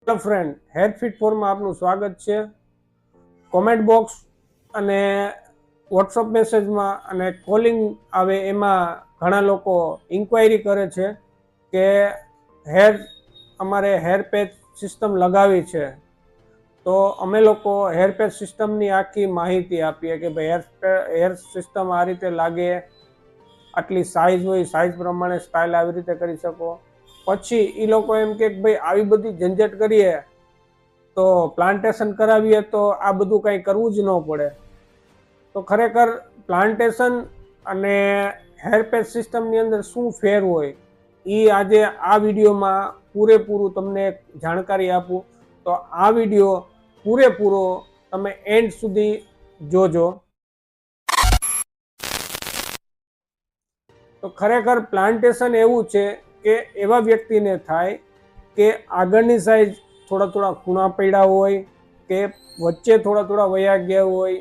Hello friend, hair fit ફોરમાં આપનું સ્વાગત છે. કોમેન્ટ બોક્સ અને વોટ્સઅપ મેસેજમાં અને કોલિંગ આવે એમાં ઘણા લોકો ઇન્ક્વાયરી કરે છે કે અમારે હેર પેચ સિસ્ટમ લગાવી છે. તો અમે લોકો હેર પેચ સિસ્ટમની આખી માહિતી આપીએ કે ભાઈ હેર સિસ્ટમ આ રીતે લાગે, આટલી સાઇઝ હોય, સાઇઝ પ્રમાણે સ્ટાઇલ આવી રીતે કરી શકો. પછી એ લોકો એમ કે ભાઈ આવી બધી ઝંઝટ કરીએ તો પ્લાન્ટેશન કરાવીએ તો આ બધું કંઈ કરવું જ ન પડે. તો ખરેખર પ્લાન્ટેશન અને હેર પેચ સિસ્ટમની અંદર શું ફેર હોય એ આજે આ વિડીયોમાં પૂરેપૂરું તમને જાણકારી આપું. તો આ વિડીયો પૂરેપૂરો તમે એન્ડ સુધી જોજો. તો ખરેખર પ્લાન્ટેશન એવું છે કે એવા વ્યક્તિને થાય કે આગળની સાઈડ થોડા ખૂણા પડ્યા હોય કે વચ્ચે થોડા વયા ગયા હોય,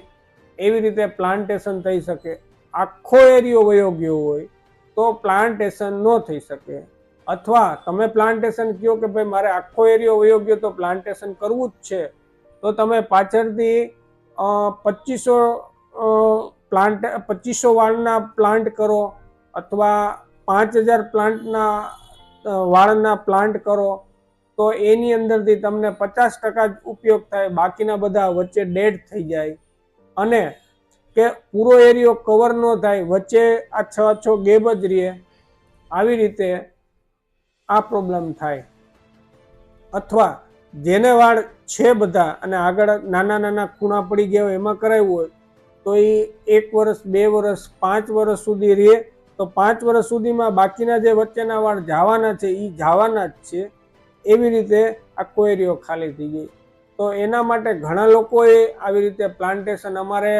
એવી રીતે પ્લાન્ટેશન થઈ શકે. આખો એરિયો વયો ગયો હોય તો પ્લાન્ટેશન ન થઈ શકે. અથવા તમે પ્લાન્ટેશન કહો કે ભાઈ મારે આખો એરિયો વયો ગયો તો પ્લાન્ટેશન કરવું જ છે, તો તમે પાછળથી 2500 વાળના પ્લાન્ટ કરો અથવા 5000 વાળના પ્લાન્ટ કરો તો એની અંદરથી તમને 50% જ ઉપયોગ થાય, બાકીના બધા વચ્ચે ડેડ થઈ જાય અને કે પૂરો એરિયો કવર ન થાય, વચ્ચે આ 6 ગેપ જ રહે. આવી રીતે આ પ્રોબ્લેમ થાય. અથવા જેને વાળ છે બધા અને આગળ નાના ખૂણા પડી ગયા હોય એમાં કરાવ્યું હોય તો એ 1 વર્ષ, 2 વર્ષ, 5 વર્ષ સુધી રહે. તો 5 વર્ષ સુધીમાં બાકીના જે વચ્ચેના વાળ જવાના છે એ જવાના જ છે. એવી રીતે આખો એરિયો ખાલી થઈ જાય. તો એના માટે ઘણા લોકોએ આવી રીતે પ્લાન્ટેશન, અમારે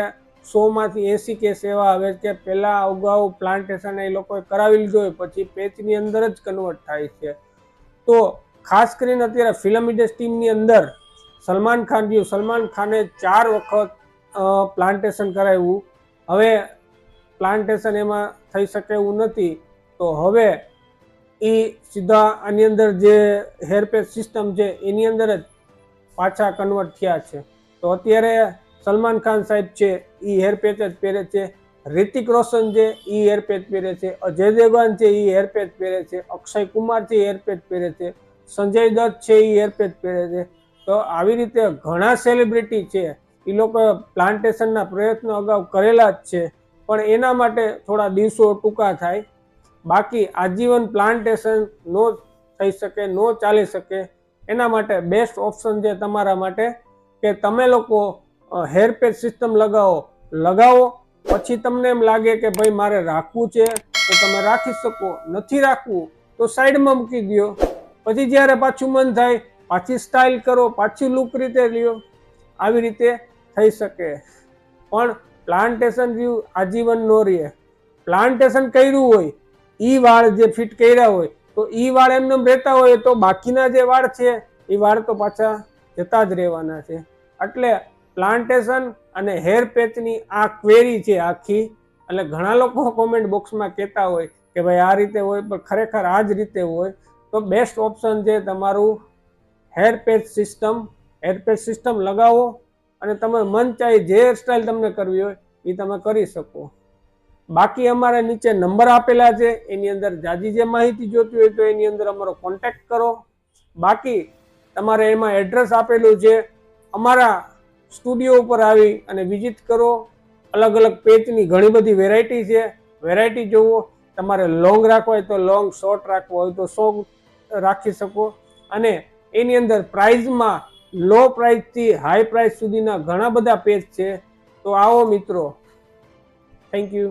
100માંથી 80 કેસ એવા આવે કે પહેલાં અગાઉ પ્લાન્ટેશન એ લોકોએ કરાવી લીધું હોય પછી પેચની અંદર જ કન્વર્ટ થાય છે. તો ખાસ કરીને અત્યારે ફિલ્મ ઇન્ડસ્ટ્રીની અંદર સલમાન ખાને 4 વખત પ્લાન્ટેશન કરાવ્યું. હવે પ્લાન્ટેશન એમાં થઈ શકે એવું નથી. તો હવે એ સીધા આની અંદર જે હેર પેચ સિસ્ટમ છે એની અંદર જ પાછા કન્વર્ટ થયા છે. તો અત્યારે સલમાન ખાન સાહેબ છે એ હેર પેચ જ પહેરે છે, રિતિક રોશન છે એ હેર પેચ પહેરે છે, અજય દેવગન છે એ હેર પેચ પહેરે છે, અક્ષય કુમાર છે એ હેર પેચ પહેરે છે, સંજય દત્ત છે એ હેર પેચ પહેરે છે. તો આવી રીતે ઘણા સેલિબ્રિટી છે એ લોકો પ્લાન્ટેશનના પ્રયત્નો અગાઉ કરેલા જ છે, પણ એના માટે થોડા દિવસો ટૂંકા થાય. બાકી આજીવન પ્લાન્ટેશન નો થઈ શકે, નો ચાલી શકે. એના માટે બેસ્ટ ઓપ્શન છે તમારા માટે કે તમે લોકો હેર પેચ સિસ્ટમ લગાવો. પછી તમને એમ લાગે કે ભાઈ મારે રાખવું છે તો તમે રાખી શકો, નથી રાખવું તો સાઈડમાં મૂકી દો. પછી જ્યારે પાછું મન થાય પાછી સ્ટાઇલ કરો, પાછી લુક રીતે લ્યો. આવી રીતે થઈ શકે. પણ પ્લાન્ટેશન રહ્યું આજીવન નો રહે. પ્લાન્ટેશન કર્યું હોય ઈ વાળ જે ફિટ કર્યા હોય તો ઈ વાળ એમને રહેતા હોય તો બાકીના જે વાળ છે એ વાળ તો પાછા જતા જ રહેવાના છે. એટલે પ્લાન્ટેશન અને હેર પેચની આ ક્વેરી છે આખી. એટલે ઘણા લોકો કોમેન્ટ બોક્સમાં કહેતા હોય કે ભાઈ આ રીતે હોય, પણ ખરેખર આ જ રીતે હોય. તો બેસ્ટ ઓપ્શન છે તમારું hair patch system. Hair patch system લગાવો અને તમારું મન ચાહે જે હેરસ્ટાઈલ તમને કરવી હોય એ તમે કરી શકો. બાકી અમારે નીચે નંબર આપેલા છે, એની અંદર જાજી જે માહિતી જોતી હોય તો એની અંદર અમારો કોન્ટેક્ટ કરો. બાકી તમારે એમાં એડ્રેસ આપેલું છે, અમારા સ્ટુડિયો ઉપર આવી અને વિઝિટ કરો. અલગ અલગ પેચની ઘણી બધી વેરાયટી છે, વેરાયટી જોવો. તમારે લોંગ રાખવા હોય તો લોંગ, શોર્ટ રાખવો હોય તો શોર્ટ રાખી શકો. અને એની અંદર પ્રાઇઝમાં લો પ્રાઇસથી હાઈ પ્રાઇસ સુધીના ઘણા બધા પેચ છે. તો આવો મિત્રો. Thank you.